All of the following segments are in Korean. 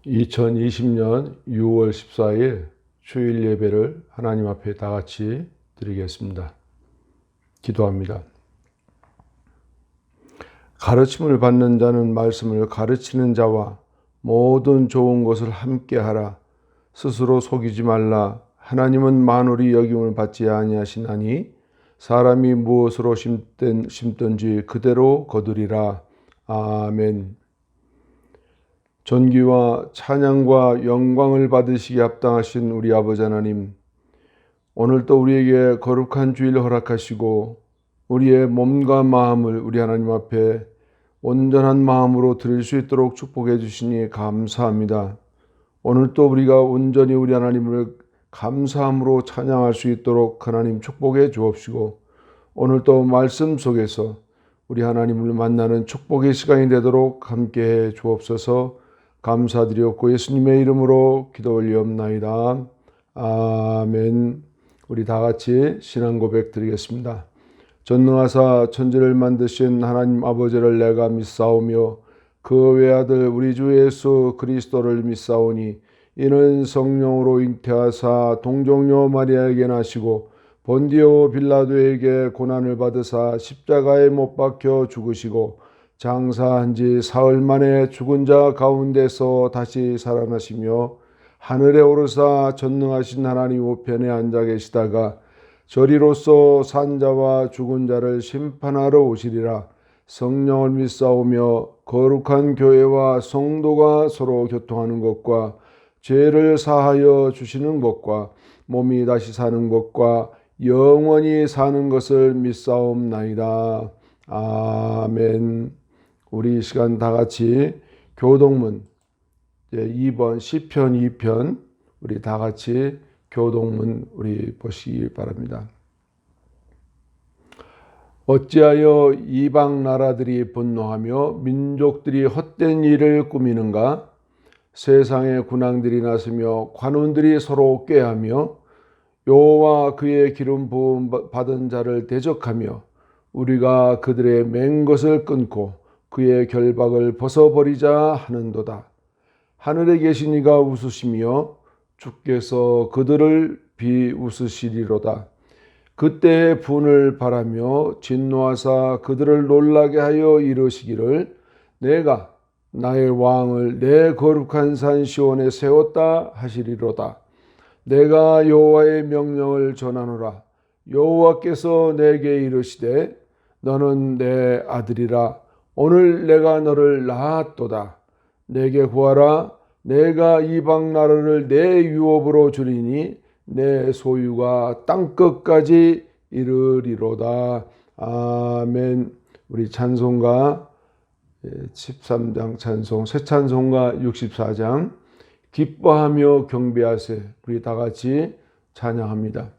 2020년 6월 14일 주일 예배를 하나님 앞에 다 같이 드리겠습니다. 기도합니다. 가르침을 받는 자는 말씀을 가르치는 자와 모든 좋은 것을 함께 하라. 스스로 속이지 말라. 하나님은 만물이 여김을 받지 아니하시나니 사람이 무엇으로 심든지 그대로 거두리라. 아멘. 존귀와 찬양과 영광을 받으시기 합당하신 우리 아버지 하나님, 오늘도 우리에게 거룩한 주일을 허락하시고 우리의 몸과 마음을 우리 하나님 앞에 온전한 마음으로 드릴 수 있도록 축복해 주시니 감사합니다. 오늘도 우리가 온전히 우리 하나님을 감사함으로 찬양할 수 있도록 하나님 축복해 주옵시고, 오늘도 말씀 속에서 우리 하나님을 만나는 축복의 시간이 되도록 함께해 주옵소서. 감사드리옵고 예수님의 이름으로 기도 올리옵나이다. 아멘. 우리 다 같이 신앙 고백 드리겠습니다. 전능하사 천지를 만드신 하나님 아버지를 내가 믿사오며 그 외아들 우리 주 예수 그리스도를 믿사오니 이는 성령으로 잉태하사 동정녀 마리아에게 나시고 본디오 빌라도에게 고난을 받으사 십자가에 못 박혀 죽으시고 장사한 지 사흘 만에 죽은 자 가운데서 다시 살아나시며 하늘에 오르사 전능하신 하나님 우편에 앉아 계시다가 저리로서 산 자와 죽은 자를 심판하러 오시리라. 성령을 믿사오며 거룩한 교회와 성도가 서로 교통하는 것과 죄를 사하여 주시는 것과 몸이 다시 사는 것과 영원히 사는 것을 믿사옵나이다. 아멘. 우리 이 시간 다 같이 교동문 2번 시편 2편 우리 다 같이 교동문 우리 보시기 바랍니다. 어찌하여 이방 나라들이 분노하며 민족들이 헛된 일을 꾸미는가? 세상의 군왕들이 나서며 관원들이 서로 꾀하며 여호와 그의 기름 부음 받은 자를 대적하며 우리가 그들의 맹 것을 끊고 그의 결박을 벗어버리자 하는도다. 하늘에 계신 이가 웃으시며 주께서 그들을 비웃으시리로다. 그때의 분을 바라며 진노하사 그들을 놀라게 하여 이르시기를 내가 나의 왕을 내 거룩한 산 시온에 세웠다 하시리로다. 내가 여호와의 명령을 전하노라. 여호와께서 내게 이르시되 너는 내 아들이라. 오늘 내가 너를 낳았도다. 내게 구하라. 내가 이방 나라를 내 유업으로 주리니 내 소유가 땅끝까지 이르리로다. 아멘. 우리 찬송가 13장 찬송, 새 찬송가 64장 기뻐하며 경배하세. 우리 다 같이 찬양합니다.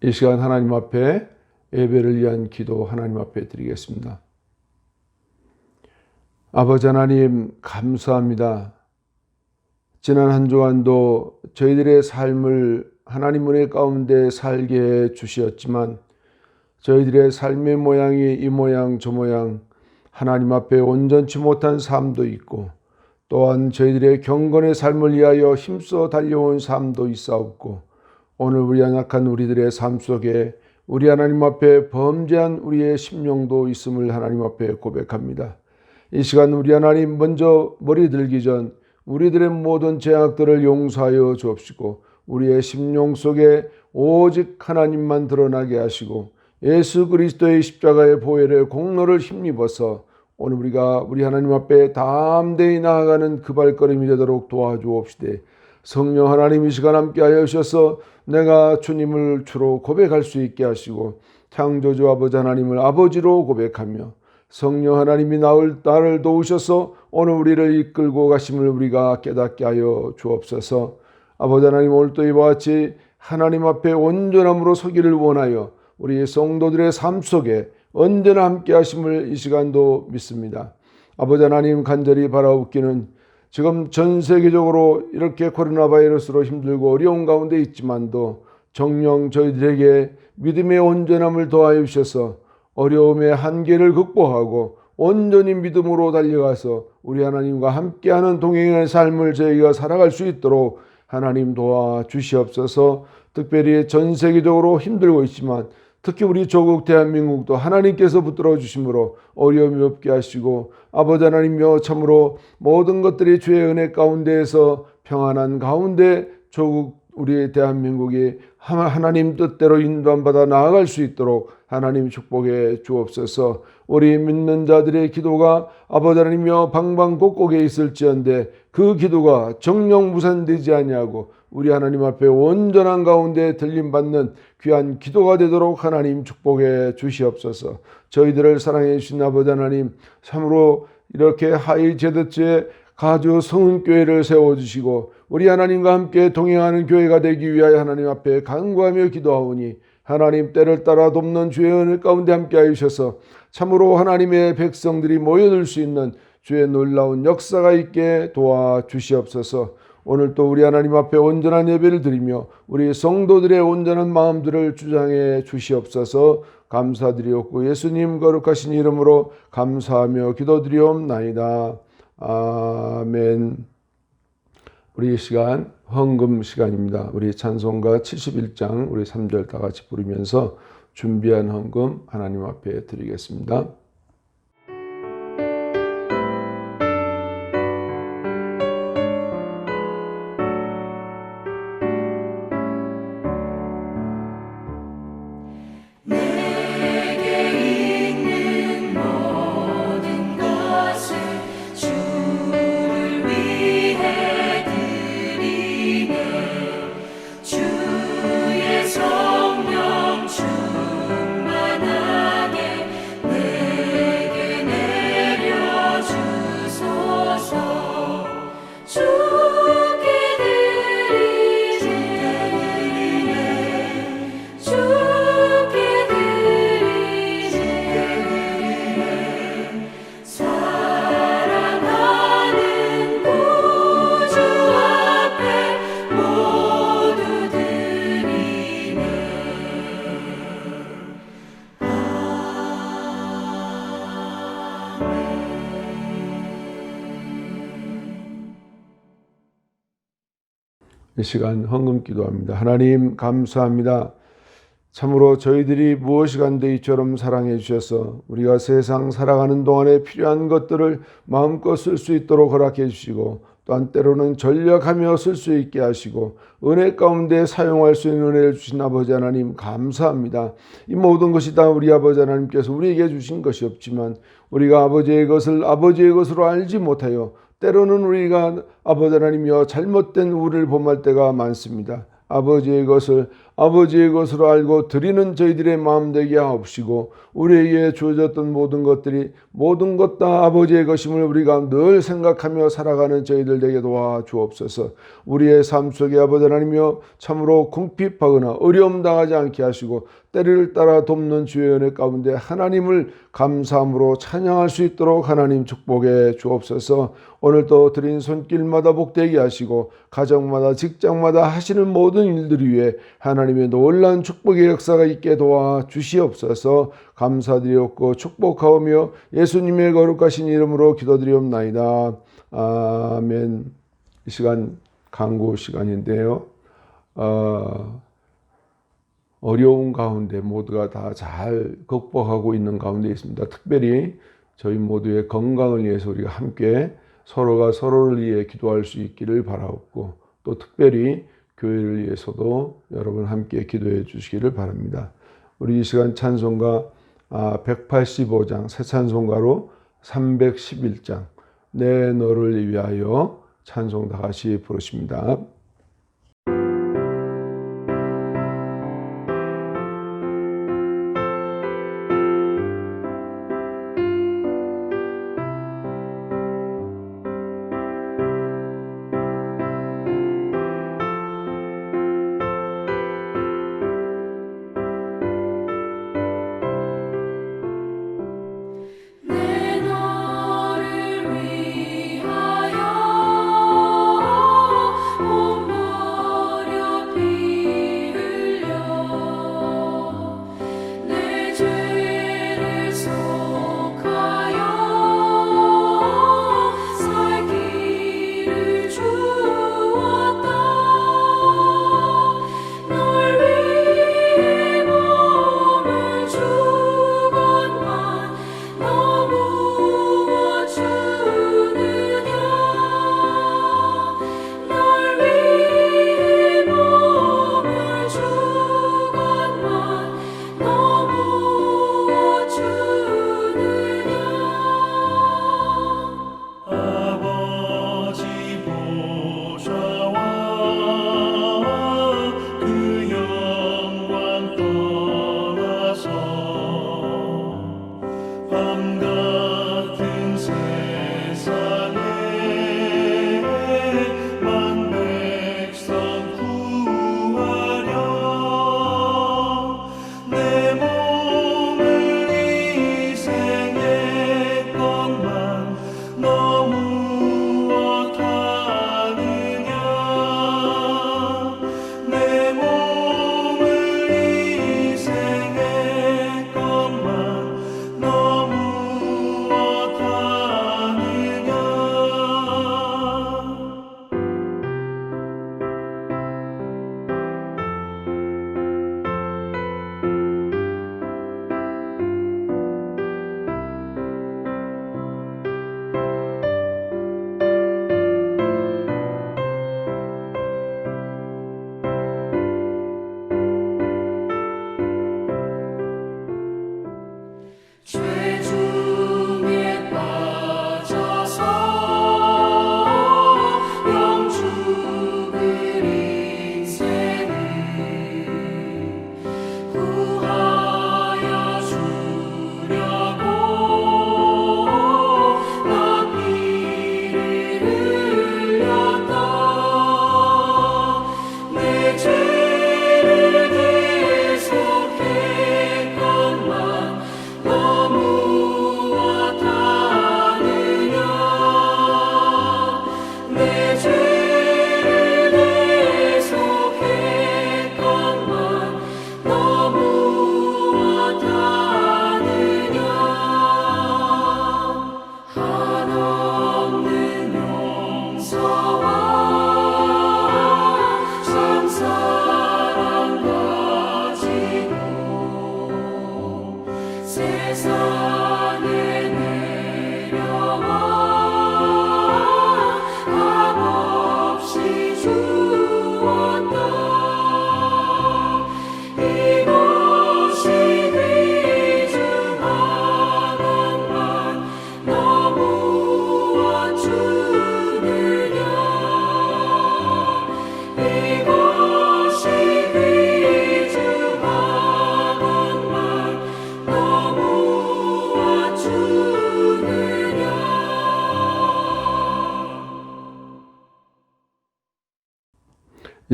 이 시간 하나님 앞에 예배를 위한 기도 하나님 앞에 드리겠습니다. 아버지 하나님 감사합니다. 지난 한 주간도 저희들의 삶을 하나님 은혜 가운데 살게 해 주시었지만 저희들의 삶의 모양이 이 모양 저 모양 하나님 앞에 온전치 못한 삶도 있고 또한 저희들의 경건의 삶을 위하여 힘써 달려온 삶도 있사옵고 오늘 우리 연약한 우리들의 삶 속에 우리 하나님 앞에 범죄한 우리의 심령도 있음을 하나님 앞에 고백합니다. 이 시간 우리 하나님 먼저 머리 들기 전 우리들의 모든 죄악들을 용서하여 주옵시고 우리의 심령 속에 오직 하나님만 드러나게 하시고 예수 그리스도의 십자가의 보혈의 공로를 힘입어서 오늘 우리가 우리 하나님 앞에 담대히 나아가는 그 발걸음이 되도록 도와주옵시되 성령 하나님 이 시간 함께 하여 주셔서 내가 주님을 주로 고백할 수 있게 하시고 창조주 아버지 하나님을 아버지로 고백하며 성령 하나님이 나를 도우셔서 오늘 우리를 이끌고 가심을 우리가 깨닫게 하여 주옵소서. 아버지 하나님 오늘도 이와 같이 하나님 앞에 온전함으로 서기를 원하여 우리 성도들의 삶 속에 언제나 함께 하심을 이 시간도 믿습니다. 아버지 하나님 간절히 바라옵기는 지금 전 세계적으로 이렇게 코로나 바이러스로 힘들고 어려운 가운데 있지만도 정녕 저희들에게 믿음의 온전함을 더하여 주셔서 어려움의 한계를 극복하고 온전히 믿음으로 달려가서 우리 하나님과 함께하는 동행의 삶을 저희가 살아갈 수 있도록 하나님 도와주시옵소서. 특별히 전 세계적으로 힘들고 있지만 특히 우리 조국 대한민국도 하나님께서 붙들어 주심으로 어려움이 없게 하시고 아버지 하나님이여 참으로 모든 것들이 주의 은혜 가운데에서 평안한 가운데 조국 우리 대한민국이 하나님 뜻대로 인도받아 나아갈 수 있도록 하나님 축복해 주옵소서. 우리 믿는 자들의 기도가 아버지 하나님이여 방방곡곡에 있을지언데 그 기도가 정령 무산되지 아니하고 우리 하나님 앞에 온전한 가운데 들림받는 귀한 기도가 되도록 하나님 축복해 주시옵소서. 저희들을 사랑해 주신 아버지 하나님 참으로 이렇게 하이 제드츠에 가주 성은교회를 세워주시고 우리 하나님과 함께 동행하는 교회가 되기 위하여 하나님 앞에 간구하며 기도하오니 하나님 때를 따라 돕는 주의 은혜 가운데 함께하여 주셔서 참으로 하나님의 백성들이 모여들 수 있는 주의 놀라운 역사가 있게 도와주시옵소서. 오늘 또 우리 하나님 앞에 온전한 예배를 드리며 우리 성도들의 온전한 마음들을 주장해 주시옵소서. 감사드리옵고 예수님 거룩하신 이름으로 감사하며 기도드리옵나이다. 아멘. 우리 시간 헌금 시간입니다. 우리 찬송가 71장 우리 3절 다 같이 부르면서 준비한 헌금 하나님 앞에 드리겠습니다. 이 시간 헌금 기도합니다. 하나님 감사합니다. 참으로 저희들이 무엇이 간데 이처럼 사랑해 주셔서 우리가 세상 살아가는 동안에 필요한 것들을 마음껏 쓸 수 있도록 허락해 주시고 또한 때로는 전력하며 쓸 수 있게 하시고 은혜 가운데 사용할 수 있는 은혜를 주신 아버지 하나님 감사합니다. 이 모든 것이 다 우리 아버지 하나님께서 우리에게 주신 것이 없지만 우리가 아버지의 것을 아버지의 것으로 알지 못하여 때로는 우리가 아버지 하나님이여 잘못된 우리를 범할 때가 많습니다. 아버지의 것을 아버지의 것으로 알고 드리는 저희들의 마음 되게 하옵시고, 우리에게 주어졌던 모든 것들이 모든 것 다 아버지의 것임을 우리가 늘 생각하며 살아가는 저희들 되게 도와주옵소서. 우리의 삶 속에 아버지 하나님이여 참으로 궁핍하거나 어려움 당하지 않게 하시고, 때를 따라 돕는 주의 은혜 가운데 하나님을 감사함으로 찬양할 수 있도록 하나님 축복해 주옵소서. 오늘도 드린 손길마다 복되게 하시고, 가정마다 직장마다 하시는 모든 일들 위해 하나님의 놀라운 축복의 역사가 있게 도와 주시옵소서. 감사드리옵고 축복하오며 예수님의 거룩하신 이름으로 기도드리옵나이다. 아멘. 이 시간 강구 시간인데요. 어려운 가운데 모두가 다 잘 극복하고 있는 가운데 있습니다. 특별히 저희 모두의 건강을 위해서 우리가 함께 서로가 서로를 위해 기도할 수 있기를 바라옵고, 또 특별히 교회를 위해서도 여러분 함께 기도해 주시기를 바랍니다. 우리 이 시간 찬송가 185장 새 찬송가로 311장 내 너를 위하여 찬송 다 같이 부르십니다. 오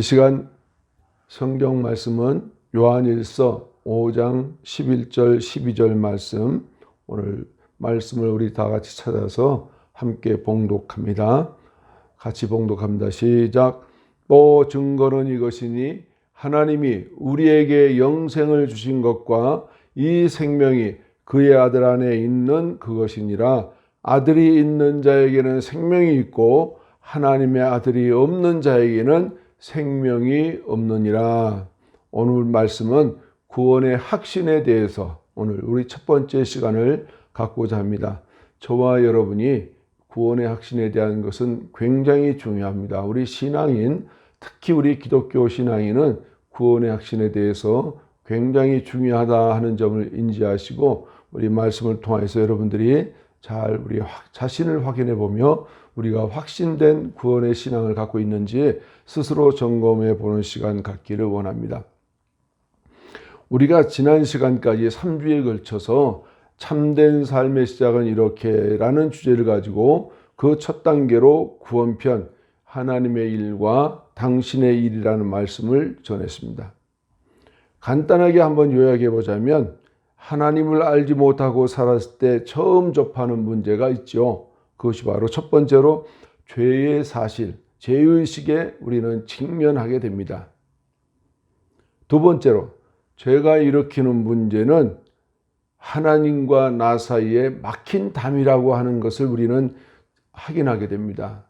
시간 성경 말씀은 요한일서 5장 11절 12절 말씀, 오늘 말씀을 우리 다 같이 찾아서 함께 봉독합니다. 같이 봉독합니다. 시작. 또 증거는 이것이니 하나님이 우리에게 영생을 주신 것과 이 생명이 그의 아들 안에 있는 그것이니라. 아들이 있는 자에게는 생명이 있고 하나님의 아들이 없는 자에게는 생명이 없느니라. 오늘 말씀은 구원의 확신에 대해서 오늘 우리 첫 번째 시간을 갖고자 합니다. 저와 여러분이 구원의 확신에 대한 것은 굉장히 중요합니다. 우리 신앙인, 특히 우리 기독교 신앙인은 구원의 확신에 대해서 굉장히 중요하다 하는 점을 인지하시고 우리 말씀을 통해서 여러분들이 잘 우리 자신을 확인해 보며 우리가 확신된 구원의 신앙을 갖고 있는지 스스로 점검해 보는 시간 갖기를 원합니다. 우리가 지난 시간까지 3주에 걸쳐서 참된 삶의 시작은 이렇게라는 주제를 가지고 그 첫 단계로 구원편, 하나님의 일과 당신의 일이라는 말씀을 전했습니다. 간단하게 한번 요약해 보자면 하나님을 알지 못하고 살았을 때 처음 접하는 문제가 있죠. 그것이 바로 첫 번째로 죄의 사실, 죄의식에 우리는 직면하게 됩니다. 두 번째로 죄가 일으키는 문제는 하나님과 나 사이에 막힌 담이라고 하는 것을 우리는 확인하게 됩니다.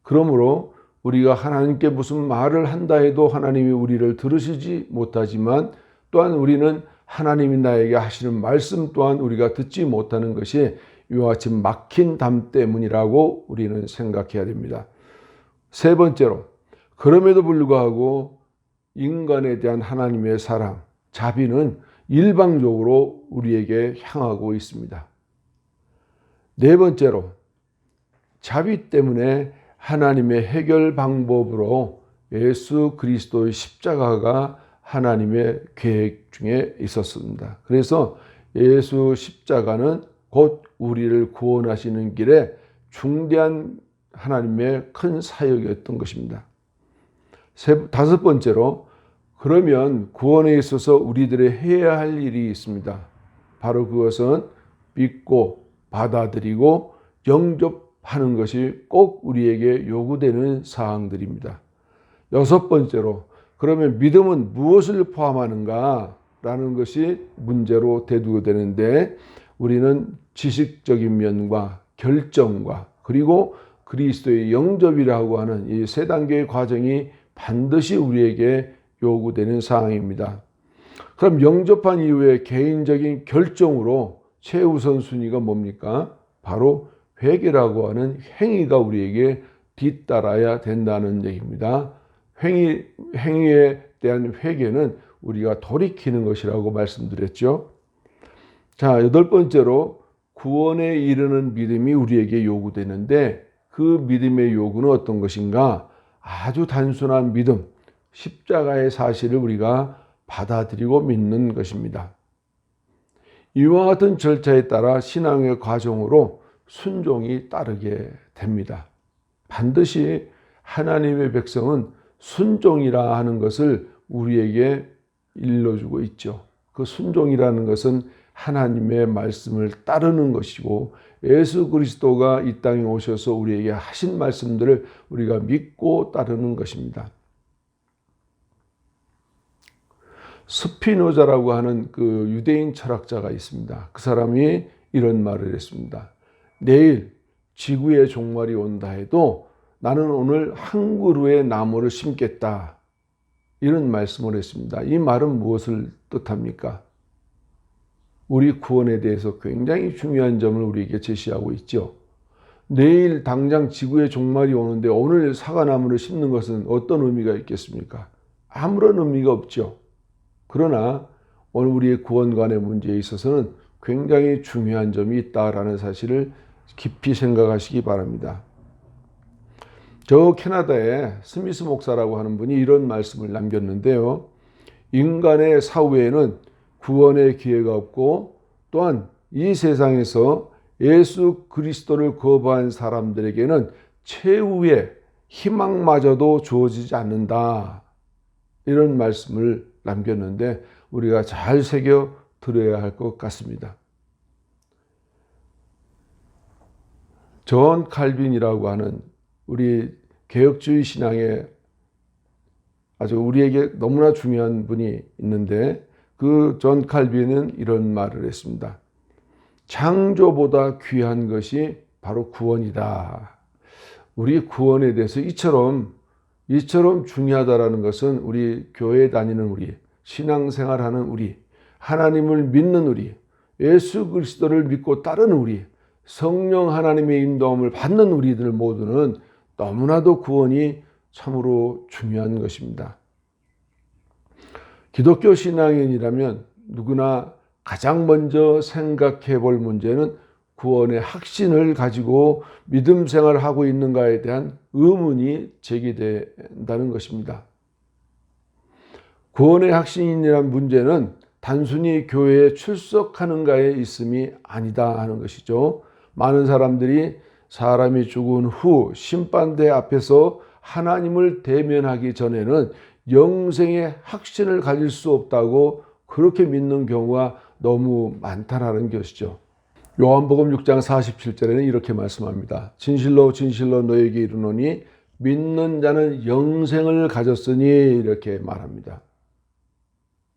그러므로 우리가 하나님께 무슨 말을 한다 해도 하나님이 우리를 들으시지 못하지만 또한 우리는 하나님이 나에게 하시는 말씀 또한 우리가 듣지 못하는 것이 이와 같이 막힌 담 때문이라고 우리는 생각해야 됩니다. 세 번째로 그럼에도 불구하고 인간에 대한 하나님의 사랑, 자비는 일방적으로 우리에게 향하고 있습니다. 네 번째로 자비 때문에 하나님의 해결 방법으로 예수 그리스도의 십자가가 하나님의 계획 중에 있었습니다. 그래서 예수 십자가는 곧 우리를 구원하시는 길에 중대한 하나님의 큰 사역이었던 것입니다. 다섯 번째로 그러면 구원에 있어서 우리들이 해야 할 일이 있습니다. 바로 그것은 믿고 받아들이고 영접하는 것이 꼭 우리에게 요구되는 사항들입니다. 여섯 번째로 그러면 믿음은 무엇을 포함하는가? 라는 것이 문제로 대두되는데 우리는 지식적인 면과 결정과 그리고 그리스도의 영접이라고 하는 이 세 단계의 과정이 반드시 우리에게 요구되는 사항입니다. 그럼 영접한 이후에 개인적인 결정으로 최우선 순위가 뭡니까? 바로 회개라고 하는 행위가 우리에게 뒤따라야 된다는 얘기입니다. 행위에 대한 회개는 우리가 돌이키는 것이라고 말씀드렸죠. 자, 여덟 번째로 구원에 이르는 믿음이 우리에게 요구되는데 그 믿음의 요구는 어떤 것인가? 아주 단순한 믿음, 십자가의 사실을 우리가 받아들이고 믿는 것입니다. 이와 같은 절차에 따라 신앙의 과정으로 순종이 따르게 됩니다. 반드시 하나님의 백성은 순종이라 하는 것을 우리에게 일러주고 있죠. 그 순종이라는 것은 하나님의 말씀을 따르는 것이고 예수 그리스도가 이 땅에 오셔서 우리에게 하신 말씀들을 우리가 믿고 따르는 것입니다. 스피노자라고 하는 그 유대인 철학자가 있습니다. 그 사람이 이런 말을 했습니다. 내일 지구의 종말이 온다 해도 나는 오늘 한 그루의 나무를 심겠다. 이런 말씀을 했습니다. 이 말은 무엇을 뜻합니까? 우리 구원에 대해서 굉장히 중요한 점을 우리에게 제시하고 있죠. 내일 당장 지구의 종말이 오는데 오늘 사과나무를 심는 것은 어떤 의미가 있겠습니까? 아무런 의미가 없죠. 그러나 오늘 우리의 구원관의 문제에 있어서는 굉장히 중요한 점이 있다라는 사실을 깊이 생각하시기 바랍니다. 저 캐나다에 스미스 목사라고 하는 분이 이런 말씀을 남겼는데요. 인간의 사후에는 구원의 기회가 없고 또한 이 세상에서 예수 그리스도를 거부한 사람들에게는 최후의 희망마저도 주어지지 않는다. 이런 말씀을 남겼는데 우리가 잘 새겨 들어야 할 것 같습니다. 존 칼빈이라고 하는 우리 개혁주의 신앙의 아주 우리에게 너무나 중요한 분이 있는데 그 존 칼빈은 이런 말을 했습니다. 창조보다 귀한 것이 바로 구원이다. 우리 구원에 대해서 이처럼 중요하다라는 것은 우리 교회 다니는 우리, 신앙생활하는 우리, 하나님을 믿는 우리, 예수 그리스도를 믿고 따르는 우리, 성령 하나님의 인도함을 받는 우리들 모두는 너무나도 구원이 참으로 중요한 것입니다. 기독교 신앙인이라면 누구나 가장 먼저 생각해 볼 문제는 구원의 확신을 가지고 믿음 생활을 하고 있는가에 대한 의문이 제기된다는 것입니다. 구원의 확신이라는 문제는 단순히 교회에 출석하는가에 있음이 아니다 하는 것이죠. 많은 사람들이 사람이 죽은 후 심판대 앞에서 하나님을 대면하기 전에는 영생의 확신을 가질 수 없다고 그렇게 믿는 경우가 너무 많다는 것이죠. 요한복음 6장 47절에는 이렇게 말씀합니다. 진실로 진실로 너에게 이르노니 믿는 자는 영생을 가졌으니 이렇게 말합니다.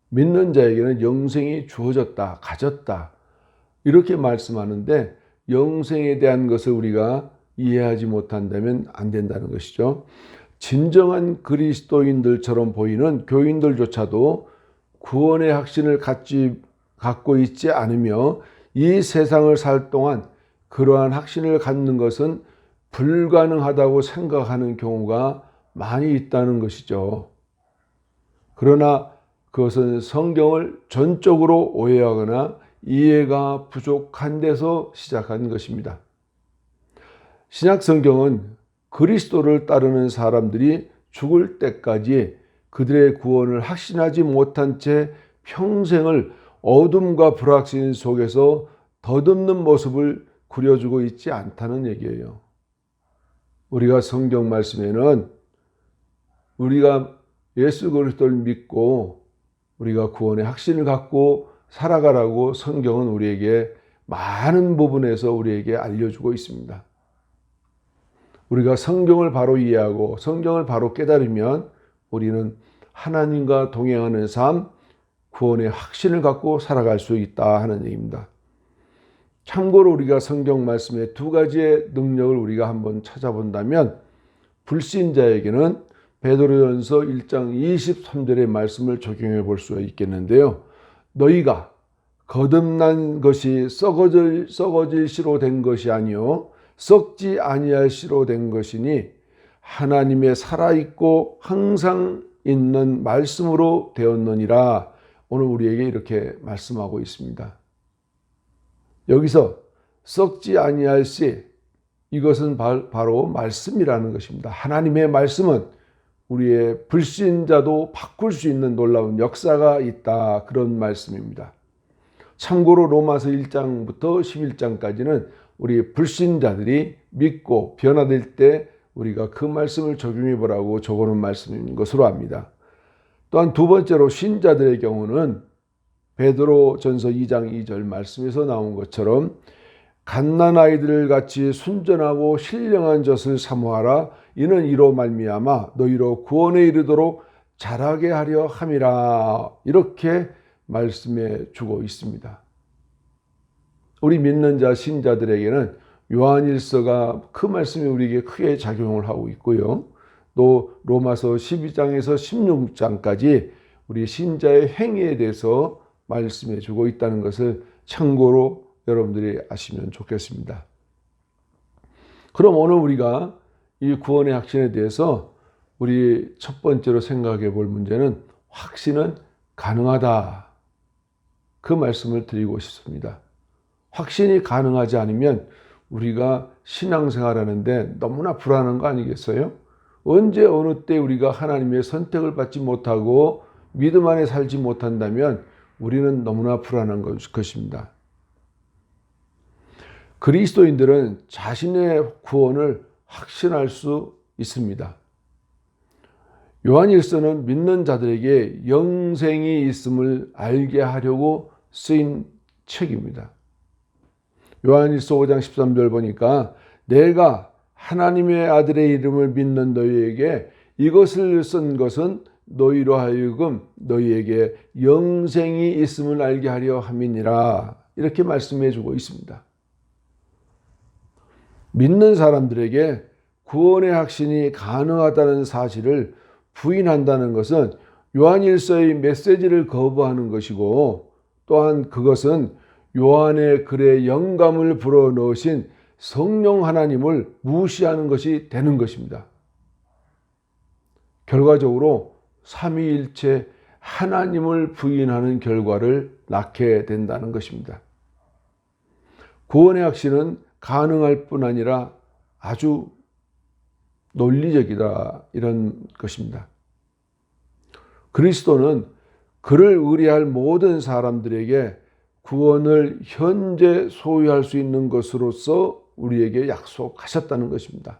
믿는 자에게는 영생이 주어졌다, 가졌다 이렇게 말씀하는데 영생에 대한 것을 우리가 이해하지 못한다면 안 된다는 것이죠. 진정한 그리스도인들처럼 보이는 교인들조차도 구원의 확신을 갖고 있지 않으며 이 세상을 살 동안 그러한 확신을 갖는 것은 불가능하다고 생각하는 경우가 많이 있다는 것이죠. 그러나 그것은 성경을 전적으로 오해하거나 이해가 부족한 데서 시작한 것입니다. 신약 성경은 그리스도를 따르는 사람들이 죽을 때까지 그들의 구원을 확신하지 못한 채 평생을 어둠과 불확신 속에서 덧없는 모습을 그려주고 있지 않다는 얘기예요. 우리가 성경 말씀에는 우리가 예수 그리스도를 믿고 우리가 구원의 확신을 갖고 살아가라고 성경은 우리에게 많은 부분에서 우리에게 알려주고 있습니다. 우리가 성경을 바로 이해하고 성경을 바로 깨달으면 우리는 하나님과 동행하는 삶, 구원의 확신을 갖고 살아갈 수 있다 하는 얘기입니다. 참고로 우리가 성경 말씀의 두 가지의 능력을 우리가 한번 찾아본다면 불신자에게는 베드로전서 1장 23절의 말씀을 적용해 볼 수가 있겠는데요. 너희가 거듭난 것이 썩어질 씨로 된 것이 아니요 썩지 아니할 씨로 된 것이니 하나님의 살아있고 항상 있는 말씀으로 되었느니라. 오늘 우리에게 이렇게 말씀하고 있습니다. 여기서 썩지 아니할 씨, 이것은 바로 말씀이라는 것입니다. 하나님의 말씀은 우리의 불신자도 바꿀 수 있는 놀라운 역사가 있다, 그런 말씀입니다. 참고로 로마서 1장부터 11장까지는 우리 불신자들이 믿고 변화될 때 우리가 그 말씀을 적용해 보라고 적어놓은 말씀인 것으로 압니다. 또한 두 번째로 신자들의 경우는 베드로전서 2장 2절 말씀에서 나온 것처럼 갓난아이들 같이 순전하고 신령한 젖을 사모하라. 이는 이로 말미암아 너희로 구원에 이르도록 자라게 하려 함이라. 이렇게 말씀해 주고 있습니다. 우리 믿는 자 신자들에게는 요한일서가 그 말씀이 우리에게 크게 작용을 하고 있고요. 또 로마서 12장에서 16장까지 우리 신자의 행위에 대해서 말씀해 주고 있다는 것을 참고로 여러분들이 아시면 좋겠습니다. 그럼 오늘 우리가 이 구원의 확신에 대해서 우리 첫 번째로 생각해 볼 문제는 확신은 가능하다. 그 말씀을 드리고 싶습니다. 확신이 가능하지 않으면 우리가 신앙생활하는데 너무나 불안한 거 아니겠어요? 언제 어느 때 우리가 하나님의 선택을 받지 못하고 믿음 안에 살지 못한다면 우리는 너무나 불안한 것입니다. 그리스도인들은 자신의 구원을 확신할 수 있습니다. 요한일서는 믿는 자들에게 영생이 있음을 알게 하려고 쓰인 책입니다. 요한일서 5장 13절 보니까 내가 하나님의 아들의 이름을 믿는 너희에게 이것을 쓴 것은 너희로 하여금 너희에게 영생이 있음을 알게 하려 함이니라. 이렇게 말씀해 주고 있습니다. 믿는 사람들에게 구원의 확신이 가능하다는 사실을 부인한다는 것은 요한일서의 메시지를 거부하는 것이고, 또한 그것은 요한의 글에 영감을 불어넣으신 성령 하나님을 무시하는 것이 되는 것입니다. 결과적으로 삼위일체 하나님을 부인하는 결과를 낳게 된다는 것입니다. 구원의 확신은 가능할 뿐 아니라 아주 논리적이다, 이런 것입니다. 그리스도는 그를 의뢰할 모든 사람들에게 구원을 현재 소유할 수 있는 것으로서 우리에게 약속하셨다는 것입니다.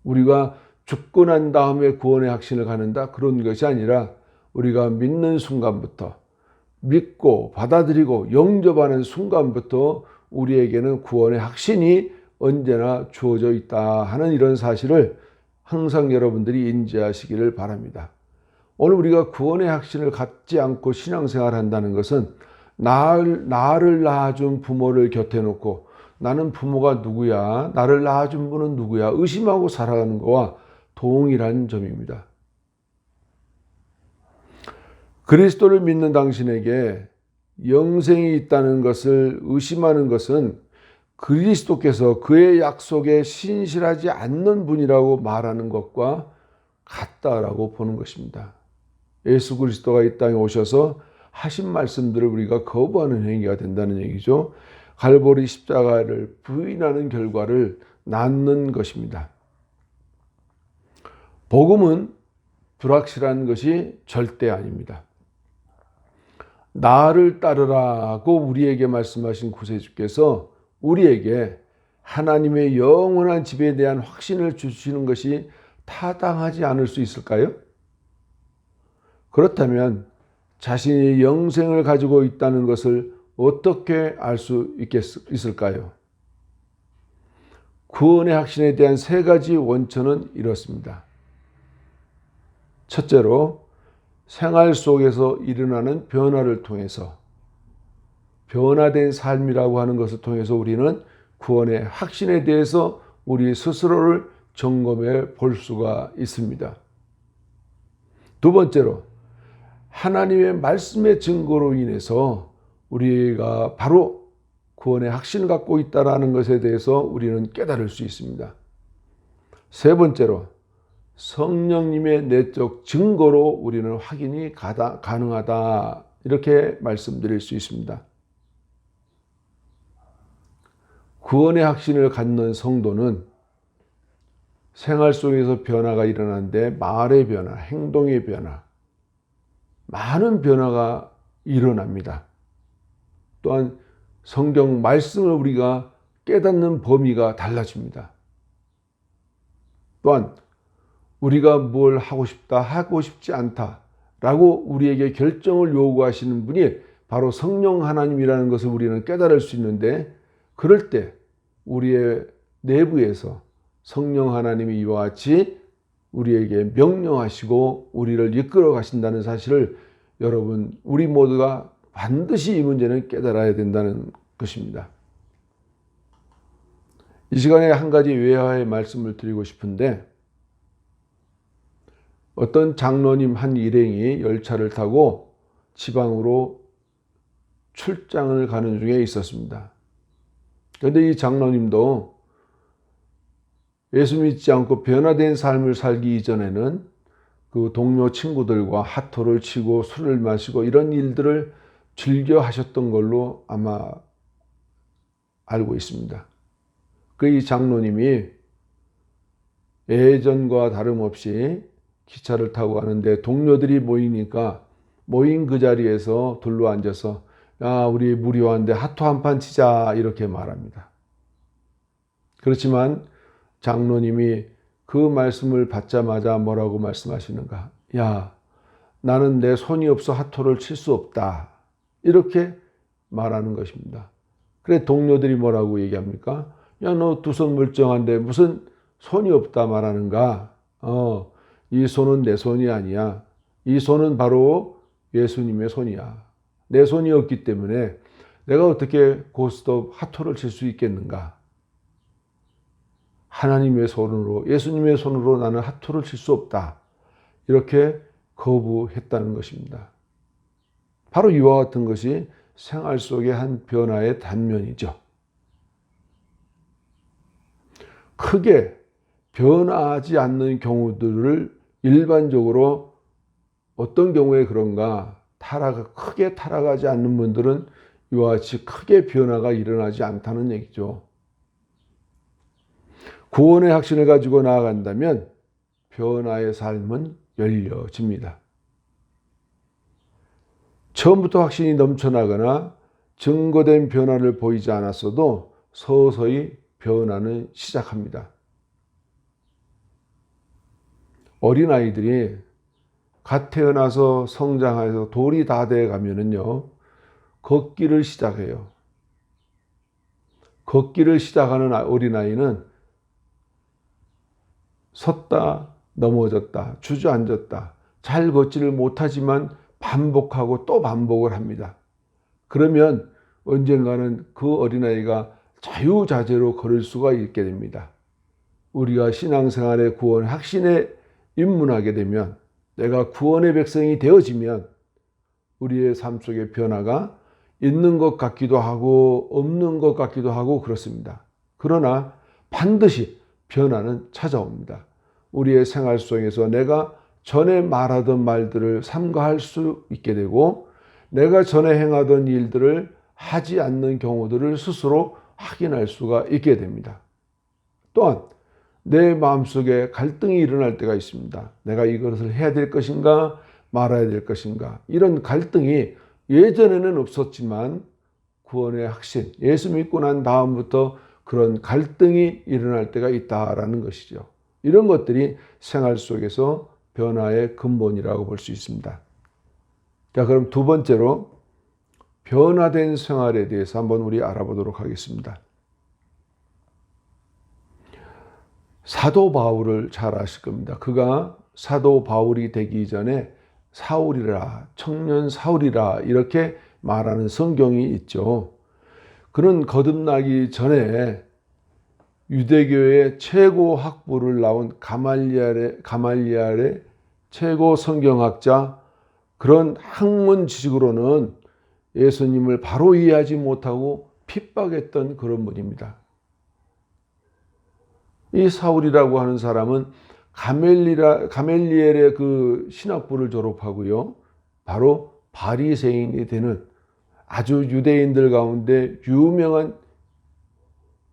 우리가 죽고 난 다음에 구원의 확신을 갖는다, 그런 것이 아니라 우리가 믿는 순간부터, 믿고 받아들이고 영접하는 순간부터 우리에게는 구원의 확신이 언제나 주어져 있다 하는 이런 사실을 항상 여러분들이 인지하시기를 바랍니다. 오늘 우리가 구원의 확신을 갖지 않고 신앙생활을 한다는 것은 나를 낳아준 부모를 곁에 놓고 나는 부모가 누구야, 나를 낳아준 분은 누구야 의심하고 살아가는 것과 동일한 점입니다. 그리스도를 믿는 당신에게 영생이 있다는 것을 의심하는 것은 그리스도께서 그의 약속에 신실하지 않는 분이라고 말하는 것과 같다라고 보는 것입니다. 예수 그리스도가 이 땅에 오셔서 하신 말씀들을 우리가 거부하는 행위가 된다는 얘기죠. 갈보리 십자가를 부인하는 결과를 낳는 것입니다. 복음은 불확실한 것이 절대 아닙니다. 나를 따르라고 우리에게 말씀하신 구세주께서 우리에게 하나님의 영원한 집에 대한 확신을 주시는 것이 타당하지 않을 수 있을까요? 그렇다면 자신이 영생을 가지고 있다는 것을 어떻게 알 수 있을까요? 구원의 확신에 대한 세 가지 원천은 이렇습니다. 첫째로, 생활 속에서 일어나는 변화를 통해서, 변화된 삶이라고 하는 것을 통해서 우리는 구원의 확신에 대해서 우리 스스로를 점검해 볼 수가 있습니다. 두 번째로, 하나님의 말씀의 증거로 인해서 우리가 바로 구원의 확신을 갖고 있다는 것에 대해서 우리는 깨달을 수 있습니다. 세 번째로, 성령님의 내적 증거로 우리는 확인이 가능하다, 이렇게 말씀드릴 수 있습니다. 구원의 확신을 갖는 성도는 생활 속에서 변화가 일어나는데 말의 변화, 행동의 변화, 많은 변화가 일어납니다. 또한 성경 말씀을 우리가 깨닫는 범위가 달라집니다. 또한 우리가 뭘 하고 싶다, 하고 싶지 않다라고 우리에게 결정을 요구하시는 분이 바로 성령 하나님이라는 것을 우리는 깨달을 수 있는데, 그럴 때 우리의 내부에서 성령 하나님이 이와 같이 우리에게 명령하시고 우리를 이끌어 가신다는 사실을 여러분, 우리 모두가 반드시 이 문제는 깨달아야 된다는 것입니다. 이 시간에 한 가지 외화의 말씀을 드리고 싶은데, 어떤 장로님 한 일행이 열차를 타고 지방으로 출장을 가는 중에 있었습니다. 그런데 이 장로님도 예수 믿지 않고 변화된 삶을 살기 이전에는 그 동료 친구들과 핫토를 치고 술을 마시고 이런 일들을 즐겨 하셨던 걸로 아마 알고 있습니다. 그 이 장로님이 예전과 다름없이 기차를 타고 가는데 동료들이 모이니까 모인 그 자리에서 둘러앉아서 야, 우리 무료한데 핫토 한 판 치자, 이렇게 말합니다. 그렇지만 장로님이 그 말씀을 받자마자 뭐라고 말씀하시는가? 야, 나는 내 손이 없어 핫토를 칠 수 없다. 이렇게 말하는 것입니다. 그래 동료들이 뭐라고 얘기합니까? 야, 너 두 손 멀쩡한데 무슨 손이 없다 말하는가? 이 손은 내 손이 아니야. 이 손은 바로 예수님의 손이야. 내 손이 없기 때문에 내가 어떻게 고스톱 핫토를 칠 수 있겠는가? 하나님의 손으로, 예수님의 손으로 나는 핫토를 칠 수 없다. 이렇게 거부했다는 것입니다. 바로 이와 같은 것이 생활 속의 한 변화의 단면이죠. 크게 변화하지 않는 경우들을 일반적으로 어떤 경우에 그런가? 크게 타락하지 않는 분들은 이와 같이 크게 변화가 일어나지 않다는 얘기죠. 구원의 확신을 가지고 나아간다면 변화의 삶은 열려집니다. 처음부터 확신이 넘쳐나거나 증거된 변화를 보이지 않았어도 서서히 변화는 시작합니다. 어린아이들이 갓 태어나서 성장해서 돌이 다 돼 가면은요, 걷기를 시작해요. 걷기를 시작하는 어린아이는 섰다, 넘어졌다, 주저앉았다, 잘 걷지를 못하지만 반복하고 또 반복을 합니다. 그러면 언젠가는 그 어린아이가 자유자재로 걸을 수가 있게 됩니다. 우리가 신앙생활의 구원 확신에 입문하게 되면, 내가 구원의 백성이 되어지면 우리의 삶 속의 변화가 있는 것 같기도 하고 없는 것 같기도 하고 그렇습니다. 그러나 반드시 변화는 찾아옵니다. 우리의 생활 속에서 내가 전에 말하던 말들을 삼가할 수 있게 되고, 내가 전에 행하던 일들을 하지 않는 경우들을 스스로 확인할 수가 있게 됩니다. 또한 내 마음속에 갈등이 일어날 때가 있습니다. 내가 이것을 해야 될 것인가 말아야 될 것인가. 이런 갈등이 예전에는 없었지만 구원의 확신, 예수 믿고 난 다음부터 그런 갈등이 일어날 때가 있다라는 것이죠. 이런 것들이 생활 속에서 변화의 근본이라고 볼 수 있습니다. 자, 그럼 두 번째로 변화된 생활에 대해서 한번 우리 알아보도록 하겠습니다. 사도 바울을 잘 아실 겁니다. 그가 사도 바울이 되기 전에 사울이라, 청년 사울이라 이렇게 말하는 성경이 있죠. 그는 거듭나기 전에 유대교의 최고 학부를 나온 가말리알의 최고 성경학자, 그런 학문 지식으로는 예수님을 바로 이해하지 못하고 핍박했던 그런 분입니다. 이 사울이라고 하는 사람은 가멜리엘의 그 신학부를 졸업하고요, 바로 바리새인이 되는 아주 유대인들 가운데 유명한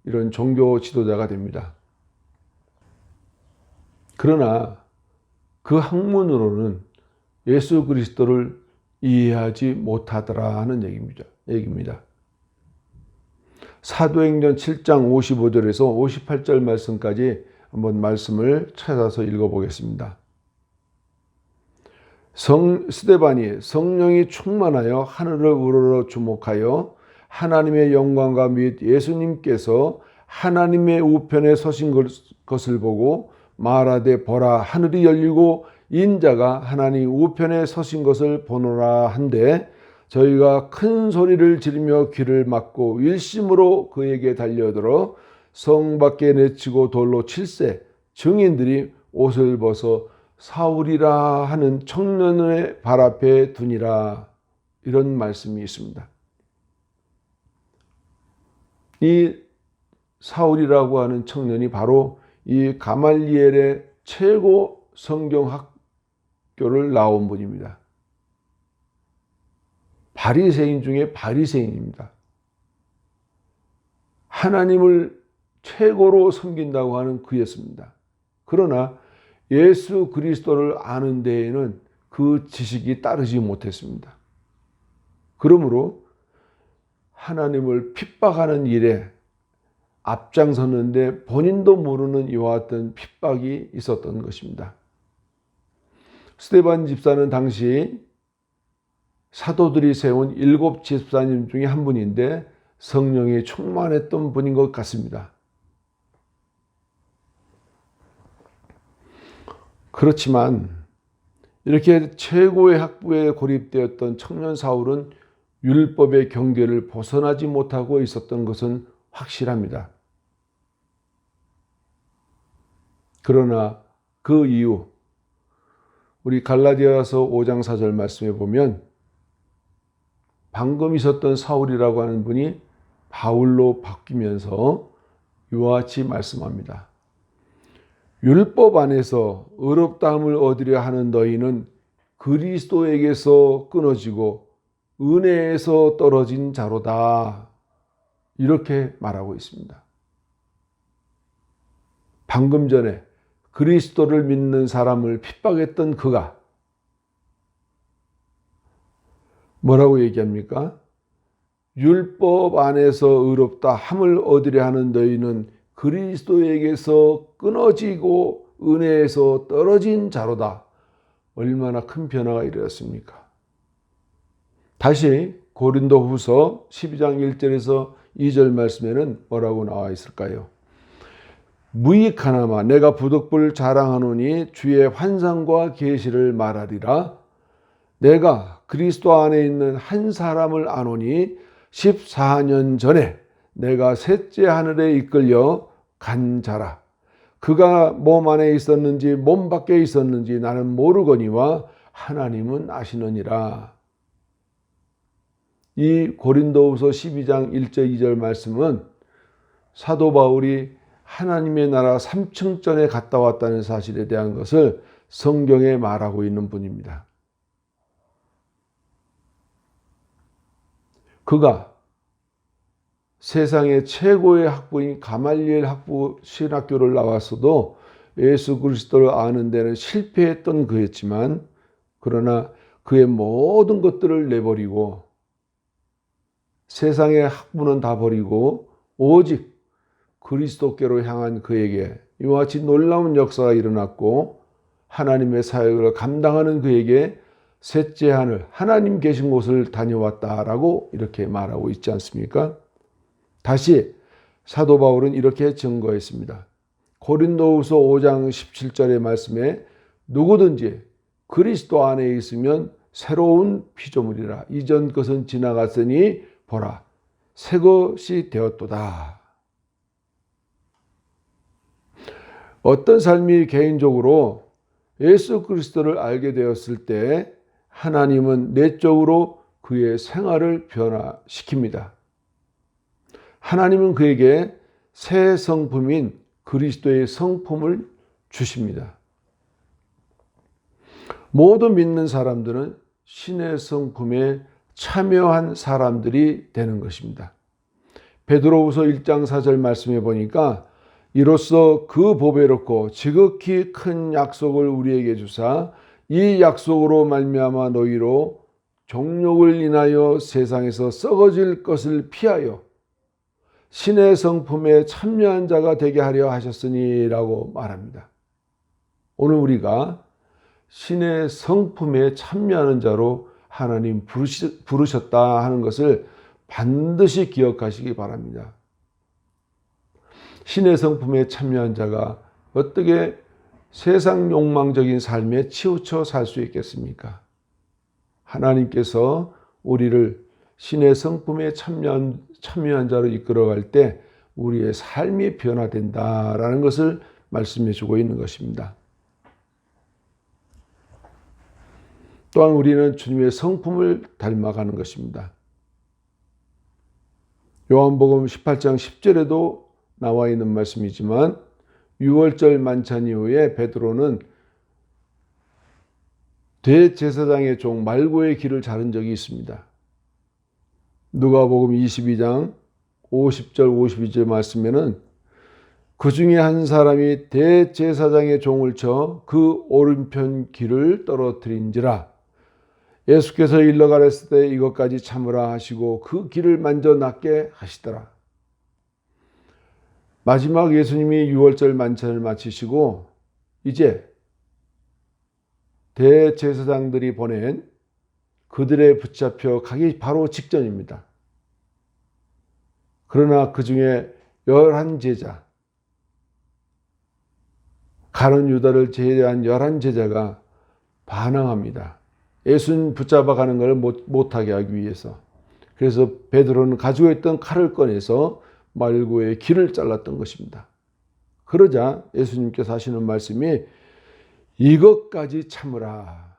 이런 종교 지도자가 됩니다. 그러나 그 학문으로는 예수 그리스도를 이해하지 못하더라 하는 얘기입니다. 사도행전 7장 55절에서 58절 말씀까지 한번 말씀을 찾아서 읽어보겠습니다. 스데반이 성령이 충만하여 하늘을 우러러 주목하여 하나님의 영광과 및 예수님께서 하나님의 우편에 서신 것을 보고 말하되 보라, 하늘이 열리고 인자가 하나님 우편에 서신 것을 보노라 한데, 저희가 큰 소리를 지르며 귀를 막고 일심으로 그에게 달려들어 성 밖에 내치고 돌로 칠세, 증인들이 옷을 벗어 사울이라 하는 청년의 발 앞에 두니라. 이런 말씀이 있습니다. 이 사울이라고 하는 청년이 바로 이 가말리엘의 최고 성경학교를 나온 분입니다. 바리새인 중에 바리새인입니다. 하나님을 최고로 섬긴다고 하는 그였습니다. 그러나 예수 그리스도를 아는 데에는 그 지식이 따르지 못했습니다. 그러므로 하나님을 핍박하는 일에 앞장섰는데 본인도 모르는 이와 같은 핍박이 있었던 것입니다. 스데반 집사는 당시 사도들이 세운 7 집사님 중에 한 분인데 성령이 충만했던 분인 것 같습니다. 그렇지만 이렇게 최고의 학부에 고립되었던 청년 사울은 율법의 경계를 벗어나지 못하고 있었던 것은 확실합니다. 그러나 그 이후 우리 갈라디아서 5장 4절 말씀에 보면 방금 있었던 사울이라고 하는 분이 바울로 바뀌면서 이와 같이 말씀합니다. 율법 안에서 의롭다함을 얻으려 하는 너희는 그리스도에게서 끊어지고 은혜에서 떨어진 자로다. 이렇게 말하고 있습니다. 방금 전에 그리스도를 믿는 사람을 핍박했던 그가 뭐라고 얘기합니까? 율법 안에서 의롭다 함을 얻으려 하는 너희는 그리스도에게서 끊어지고 은혜에서 떨어진 자로다. 얼마나 큰 변화가 일어났습니까? 다시 고린도후서 12장 1절에서 2절 말씀에는 뭐라고 나와 있을까요? 무익하나마 내가 부득불 자랑하노니 주의 환상과 계시를 말하리라. 내가 그리스도 안에 있는 한 사람을 아노니 14년 전에 내가 셋째 하늘에 이끌려 간 자라. 그가 몸 안에 있었는지 몸 밖에 있었는지 나는 모르거니와 하나님은 아시느니라. 이 고린도후서 12장 1절 2절 말씀은 사도 바울이 하나님의 나라 3층전에 갔다 왔다는 사실에 대한 것을 성경에 말하고 있는 분입니다. 그가 세상의 최고의 학부인 가말리엘 학부 신학교를 나왔어도 예수 그리스도를 아는 데는 실패했던 그였지만 그러나 그의 모든 것들을 내버리고 세상의 학부는 다 버리고 오직 그리스도께로 향한 그에게 이와 같이 놀라운 역사가 일어났고 하나님의 사역을 감당하는 그에게 셋째 하늘 하나님 계신 곳을 다녀왔다라고 이렇게 말하고 있지 않습니까? 다시 사도 바울은 이렇게 증거했습니다. 고린도후서 5장 17절의 말씀에 누구든지 그리스도 안에 있으면 새로운 피조물이라. 이전 것은 지나갔으니 보라 새 것이 되었도다. 어떤 삶이 개인적으로 예수 그리스도를 알게 되었을 때 하나님은 내적으로 그의 생활을 변화시킵니다. 하나님은 그에게 새 성품인 그리스도의 성품을 주십니다. 모든 믿는 사람들은 신의 성품에 참여한 사람들이 되는 것입니다. 베드로후서 1장 4절 말씀해 보니까 이로써 그 보배롭고 지극히 큰 약속을 우리에게 주사 이 약속으로 말미암아 너희로 정욕을 인하여 세상에서 썩어질 것을 피하여 신의 성품에 참여한 자가 되게 하려 하셨으니라고 말합니다. 오늘 우리가 신의 성품에 참여하는 자로 하나님 부르셨다 하는 것을 반드시 기억하시기 바랍니다. 신의 성품에 참여한 자가 어떻게 세상 욕망적인 삶에 치우쳐 살 수 있겠습니까? 하나님께서 우리를 신의 성품에 참여한 자로 이끌어갈 때 우리의 삶이 변화된다라는 것을 말씀해 주고 있는 것입니다. 또한 우리는 주님의 성품을 닮아가는 것입니다. 요한복음 18장 10절에도 나와 있는 말씀이지만 6월절 만찬 이후에 베드로는 대제사장의 종 말고의 길을 자른 적이 있습니다. 누가복음 22장 50절 52절 말씀에는 그 중에 한 사람이 대제사장의 종을 쳐 그 오른편 길을 떨어뜨린지라. 예수께서 일러 가랬을 때 이것까지 참으라 하시고 그 길을 만져 낫게 하시더라. 마지막 예수님이 유월절 만찬을 마치시고 이제 대제사장들이 보낸 그들에 붙잡혀 가기 바로 직전입니다. 그러나 그 중에 11제자, 가룟 유다를 제외한 11제자가 반항합니다. 예수님 붙잡아 가는 걸 못하게 하기 위해서. 그래서 베드로는 가지고 있던 칼을 꺼내서 말고의 길을 잘랐던 것입니다. 그러자 예수님께서 하시는 말씀이 이것까지 참으라.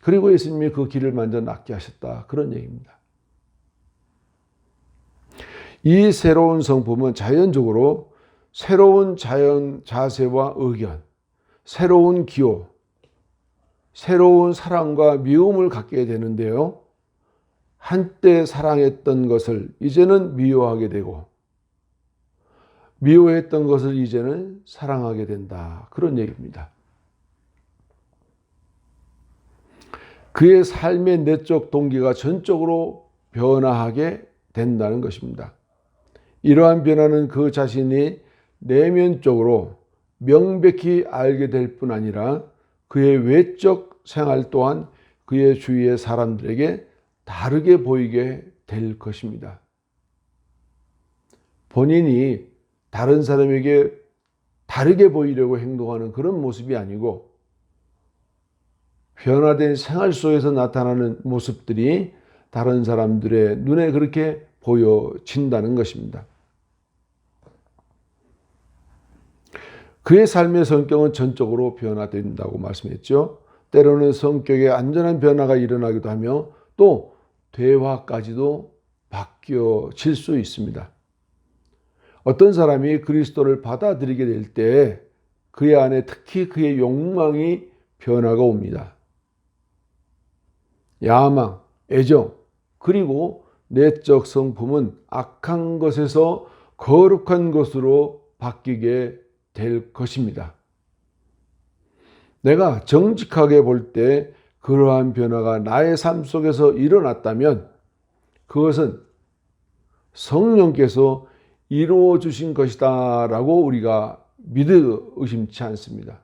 그리고 예수님이 그 길을 먼저 낫게 하셨다. 그런 얘기입니다. 이 새로운 성품은 자연적으로 새로운 자세와 의견, 새로운 기호, 새로운 사랑과 미움을 갖게 되는데요. 한때 사랑했던 것을 이제는 미워하게 되고 미워했던 것을 이제는 사랑하게 된다. 그런 얘기입니다. 그의 삶의 내적 동기가 전적으로 변화하게 된다는 것입니다. 이러한 변화는 그 자신이 내면적으로 명백히 알게 될 뿐 아니라 그의 외적 생활 또한 그의 주위의 사람들에게 다르게 보이게 될 것입니다. 본인이 다른 사람에게 다르게 보이려고 행동하는 그런 모습이 아니고 변화된 생활 속에서 나타나는 모습들이 다른 사람들의 눈에 그렇게 보여진다는 것입니다. 그의 삶의 성격은 전적으로 변화된다고 말씀했죠. 때로는 성격에 완전한 변화가 일어나기도 하며 또 대화까지도 바뀌어질 수 있습니다. 어떤 사람이 그리스도를 받아들이게 될 때 그의 안에 특히 그의 욕망이 변화가 옵니다. 야망, 애정, 그리고 내적 성품은 악한 것에서 거룩한 것으로 바뀌게 될 것입니다. 내가 정직하게 볼 때 그러한 변화가 나의 삶 속에서 일어났다면 그것은 성령께서 이루어 주신 것이다 라고 우리가 믿어 의심치 않습니다.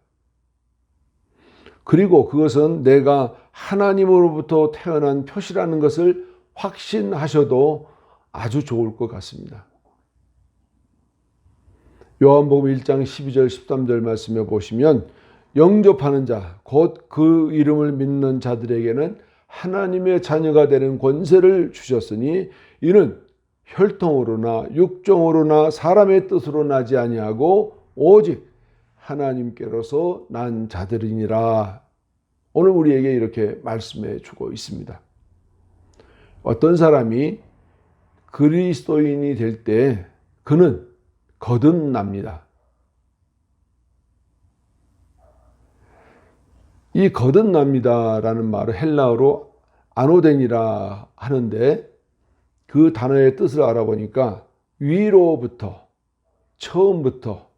그리고 그것은 내가 하나님으로부터 태어난 표시라는 것을 확신하셔도 아주 좋을 것 같습니다. 요한복음 1장 12절 13절 말씀에 보시면 영접하는 자, 곧 그 이름을 믿는 자들에게는 하나님의 자녀가 되는 권세를 주셨으니 이는 혈통으로나 육정으로나 사람의 뜻으로 나지 아니하고 오직 하나님께로서 난 자들이니라. 오늘 우리에게 이렇게 말씀해 주고 있습니다. 어떤 사람이 그리스도인이 될 때 그는 거듭납니다. 이 거듭납니다라는 말을 헬라어로 아노덴이라 하는데 그 단어의 뜻을 알아보니까 위로부터, 처음부터,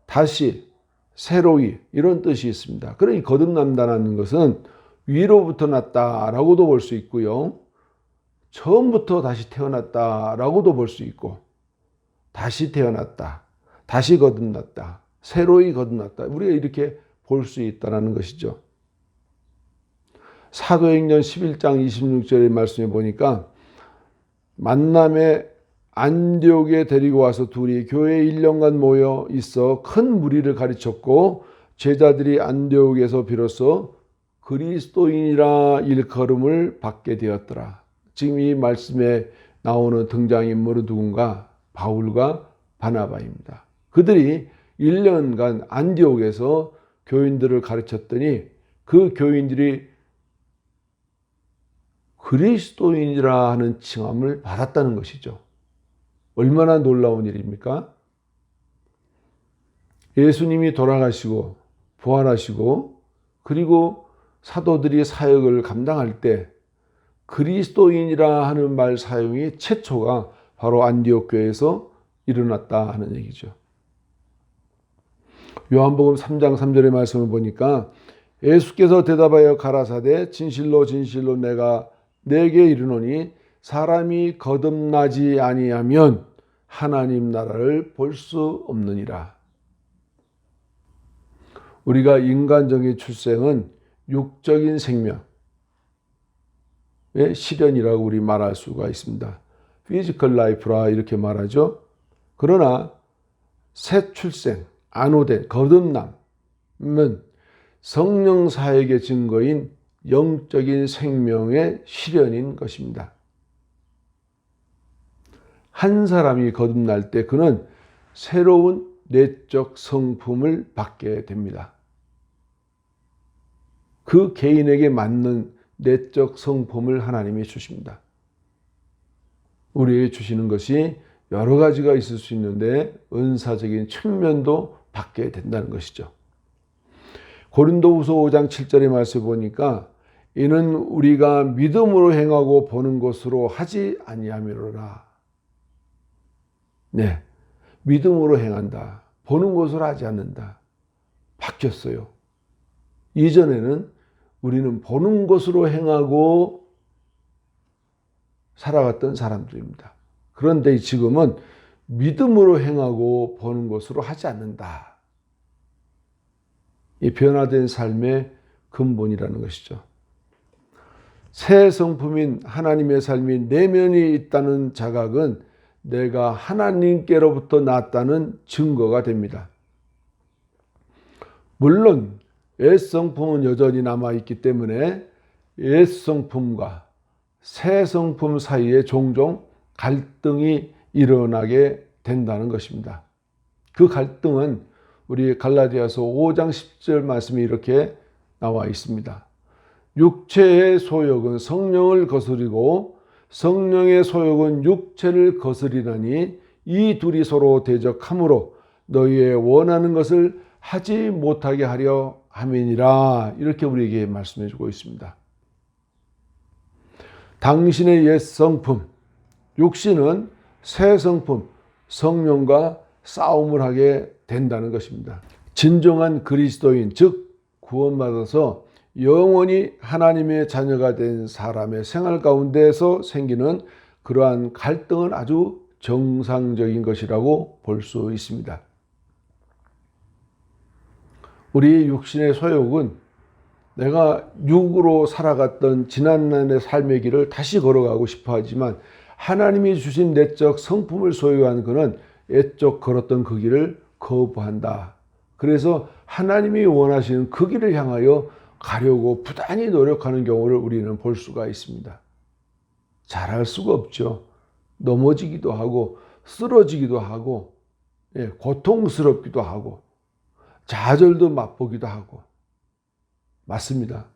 다시, 새로이 이런 뜻이 있습니다. 그러니 거듭난다는 것은 위로부터 났다라고도 볼 수 있고요. 처음부터 다시 태어났다라고도 볼 수 있고 다시 태어났다, 다시 거듭났다, 새로이 거듭났다. 우리가 이렇게 볼 수 있다는 것이죠. 사도행전 11장 26절의 말씀에 보니까 만남에 안디옥에 데리고 와서 둘이 교회에 1년간 모여 있어 큰 무리를 가르쳤고 제자들이 안디옥에서 비로소 그리스도인이라 일컬음을 받게 되었더라. 지금 이 말씀에 나오는 등장인물은 누군가? 바울과 바나바입니다. 그들이 1년간 안디옥에서 교인들을 가르쳤더니 그 교인들이 그리스도인이라 하는 칭함을 받았다는 것이죠. 얼마나 놀라운 일입니까? 예수님이 돌아가시고 부활하시고 그리고 사도들이 사역을 감당할 때 그리스도인이라 하는 말 사용이 최초가 바로 안디옥 교회에서 일어났다 하는 얘기죠. 요한복음 3장 3절의 말씀을 보니까 예수께서 대답하여 가라사대 진실로 진실로 내가 내게 이르노니 사람이 거듭나지 아니하면 하나님 나라를 볼 수 없느니라. 우리가 인간적인 출생은 육적인 생명의 실현이라고 우리 말할 수가 있습니다. 피지컬 라이프라 이렇게 말하죠. 그러나 새 출생, 안오된 거듭남은 성령 사역의 증거인 영적인 생명의 실현인 것입니다. 한 사람이 거듭날 때 그는 새로운 내적 성품을 받게 됩니다. 그 개인에게 맞는 내적 성품을 하나님이 주십니다. 우리에게 주시는 것이 여러 가지가 있을 수 있는데 은사적인 측면도 받게 된다는 것이죠. 고린도후서 5장 7절의 말씀을 보니까 이는 우리가 믿음으로 행하고 보는 것으로 하지 아니함이로라. 네, 믿음으로 행한다. 보는 것으로 하지 않는다. 바뀌었어요. 이전에는 우리는 보는 것으로 행하고 살아갔던 사람들입니다. 그런데 지금은 믿음으로 행하고 보는 것으로 하지 않는다. 이 변화된 삶의 근본이라는 것이죠. 새 성품인 하나님의 삶이 내면이 있다는 자각은 내가 하나님께로부터 났다는 증거가 됩니다. 물론 옛 성품은 여전히 남아있기 때문에 옛 성품과 새 성품 사이에 종종 갈등이 일어나게 된다는 것입니다. 그 갈등은 우리 갈라디아서 5장 10절 말씀이 이렇게 나와 있습니다. 육체의 소욕은 성령을 거스리고 성령의 소욕은 육체를 거스리나니 이 둘이 서로 대적하므로 너희의 원하는 것을 하지 못하게 하려 함이니라. 이렇게 우리에게 말씀해 주고 있습니다. 당신의 옛 성품, 육신은 새 성품, 성령과 싸움을 하게 된다는 것입니다. 진정한 그리스도인, 즉 구원받아서 영원히 하나님의 자녀가 된 사람의 생활 가운데에서 생기는 그러한 갈등은 아주 정상적인 것이라고 볼 수 있습니다. 우리 육신의 소욕은 내가 육으로 살아갔던 지난날의 삶의 길을 다시 걸어가고 싶어 하지만 하나님이 주신 내적 성품을 소유한 그는 옛적 걸었던 그 길을 거부한다. 그래서 하나님이 원하시는 그 길을 향하여 가려고 부단히 노력하는 경우를 우리는 볼 수가 있습니다. 잘할 수가 없죠. 넘어지기도 하고 쓰러지기도 하고 고통스럽기도 하고 좌절도 맛보기도 하고 맞습니다.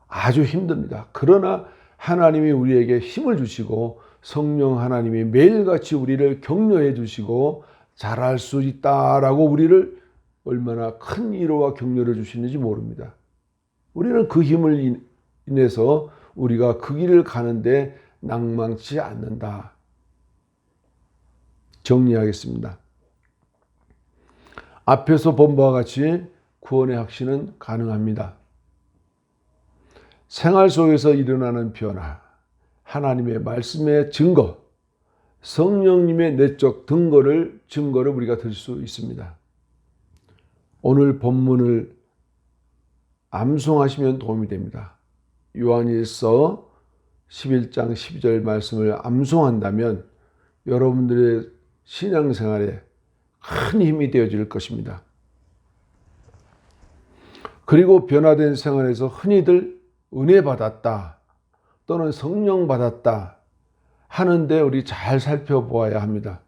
아주 힘듭니다. 그러나 하나님이 우리에게 힘을 주시고 성령 하나님이 매일같이 우리를 격려해 주시고 잘할 수 있다라고 우리를 얼마나 큰 위로와 격려를 주시는지 모릅니다. 우리는 그 힘을 인해서 우리가 그 길을 가는데 낭망치 않는다. 정리하겠습니다. 앞에서 본 바와 같이 구원의 확신은 가능합니다. 생활 속에서 일어나는 변화, 하나님의 말씀의 증거, 성령님의 내적 증거를 우리가 들 수 있습니다. 오늘 본문을 암송하시면 도움이 됩니다. 요한일서 11장 12절 말씀을 암송한다면 여러분들의 신앙생활에 큰 힘이 되어질 것입니다. 그리고 변화된 생활에서 흔히들 은혜 받았다 또는 성령 받았다 하는데 우리 잘 살펴보아야 합니다.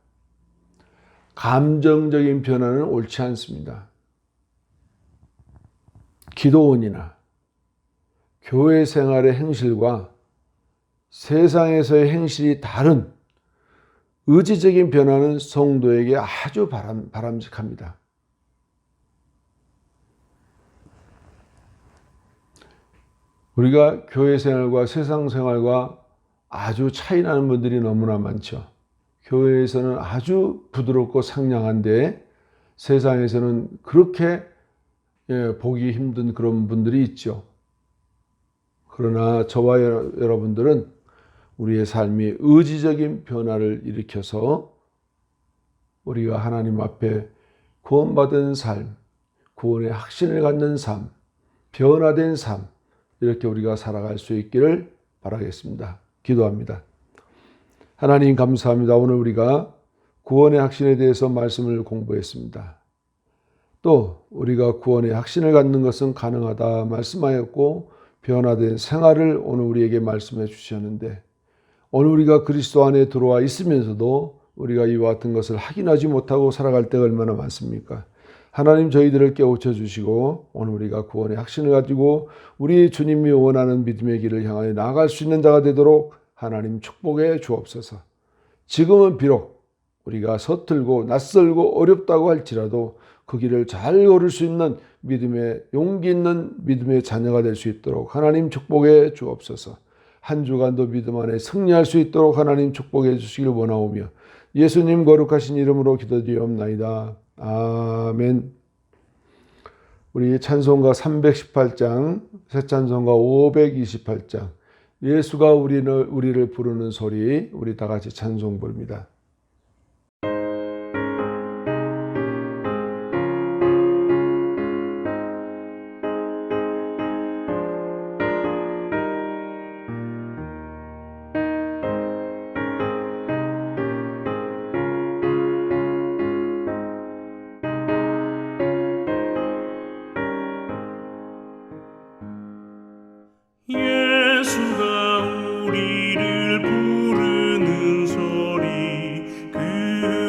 감정적인 변화는 옳지 않습니다. 기도원이나 교회 생활의 행실과 세상에서의 행실이 다른 의지적인 변화는 성도에게 아주 바람직합니다. 우리가 교회 생활과 세상 생활과 아주 차이 나는 분들이 너무나 많죠. 교회에서는 아주 부드럽고 상냥한데 세상에서는 그렇게 보기 힘든 그런 분들이 있죠. 그러나 저와 여러분들은 우리의 삶이 의지적인 변화를 일으켜서 우리가 하나님 앞에 구원받은 삶, 구원의 확신을 갖는 삶, 변화된 삶, 이렇게 우리가 살아갈 수 있기를 바라겠습니다. 기도합니다. 하나님 감사합니다. 오늘 우리가 구원의 확신에 대해서 말씀을 공부했습니다. 또 우리가 구원의 확신을 갖는 것은 가능하다 말씀하였고 변화된 생활을 오늘 우리에게 말씀해 주셨는데 오늘 우리가 그리스도 안에 들어와 있으면서도 우리가 이와 같은 것을 확인하지 못하고 살아갈 때가 얼마나 많습니까? 하나님 저희들을 깨우쳐 주시고 오늘 우리가 구원의 확신을 가지고 우리 주님이 원하는 믿음의 길을 향하여 나아갈 수 있는 자가 되도록 하나님 축복해 주옵소서. 지금은 비록 우리가 서툴고 낯설고 어렵다고 할지라도 그 길을 잘 걸을 수 있는 믿음의 용기 있는 믿음의 자녀가 될 수 있도록 하나님 축복해 주옵소서. 한 주간도 믿음 안에 승리할 수 있도록 하나님 축복해 주시길 원하오며 예수님 거룩하신 이름으로 기도드리옵나이다. 아멘. 우리 찬송가 318장, 새 찬송가 528장, 예수가 우리를 부르는 소리, 우리 다 같이 찬송 부릅니다. 예수가 우리를 부르는 소리 그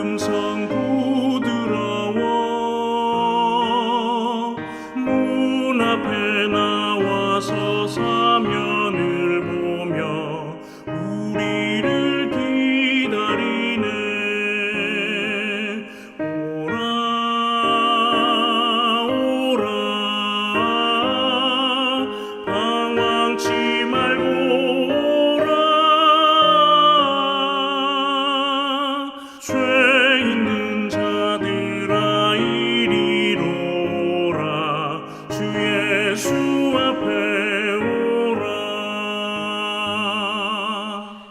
음성 부드러워 문 앞에 나와서 사면을 보며 우리를 기다리네. 오라 오라 방황치 말고 오라. 죄 있는 자들아 이리로 오라. 주 예수 앞에 오라.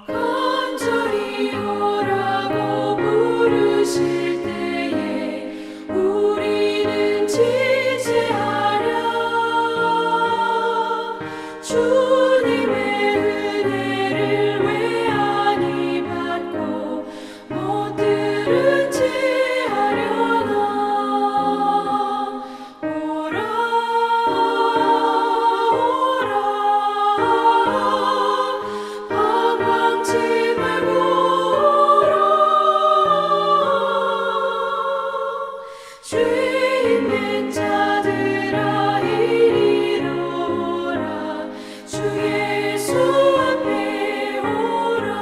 간절히 오라고 부르실 때에 우리는 지체하랴. 주님의 은혜를 왜 아니 받고 못 들은 채 하려나. 오라 오라 방황치 말고 오라. 죄 있는 자들아 이리로 오라. 주 예수 앞에 오라.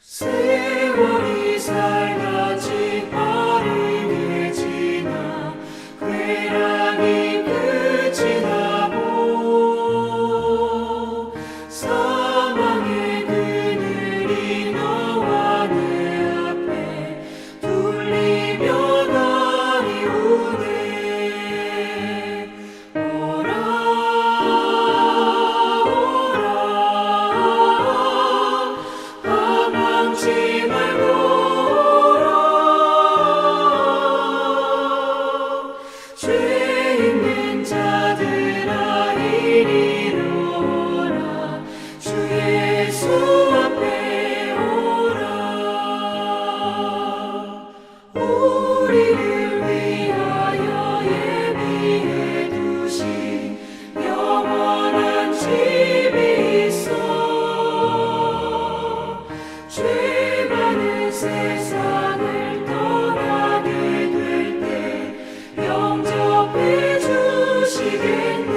세월이 살같이 빠르게 지나 쾌락이 끝이 나고 사망의 그늘이 너와 내 앞에 둘리며 날이 오네. 오라 오라 방황치 말고 오라. 죄 있는 자들아 이리로 오라. 주 예수 앞에 오라. 우리를 위하여 예비해 두신 영원한 집이 있어. 죄 많은 세상을 떠나게 될 때 영접해 주시겠네.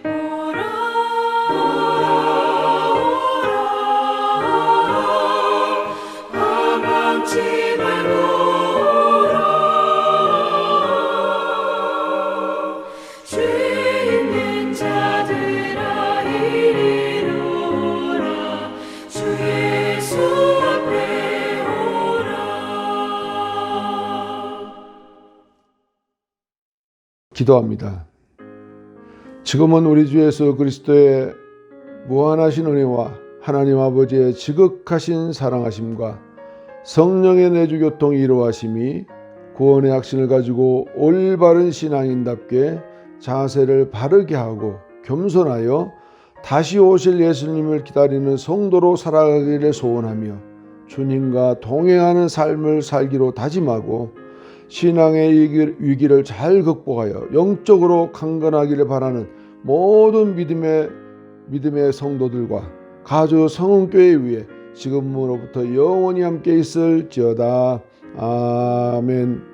오라 오라 오라 방황치 말고 오라. 기도합니다. 지금은 우리 주 예수 그리스도의 무한하신 은혜와 하나님 아버지의 지극하신 사랑하심과 성령의 내주 교통이 이루어하심이 구원의 확신을 가지고 올바른 신앙인답게 자세를 바르게 하고 겸손하여 다시 오실 예수님을 기다리는 성도로 살아가기를 소원하며 주님과 동행하는 삶을 살기로 다짐하고 신앙의 위기를 잘 극복하여 영적으로 강건하기를 바라는 모든 믿음의 성도들과 가주 성은교회 위에 지금으로부터 영원히 함께 있을지어다. 아멘.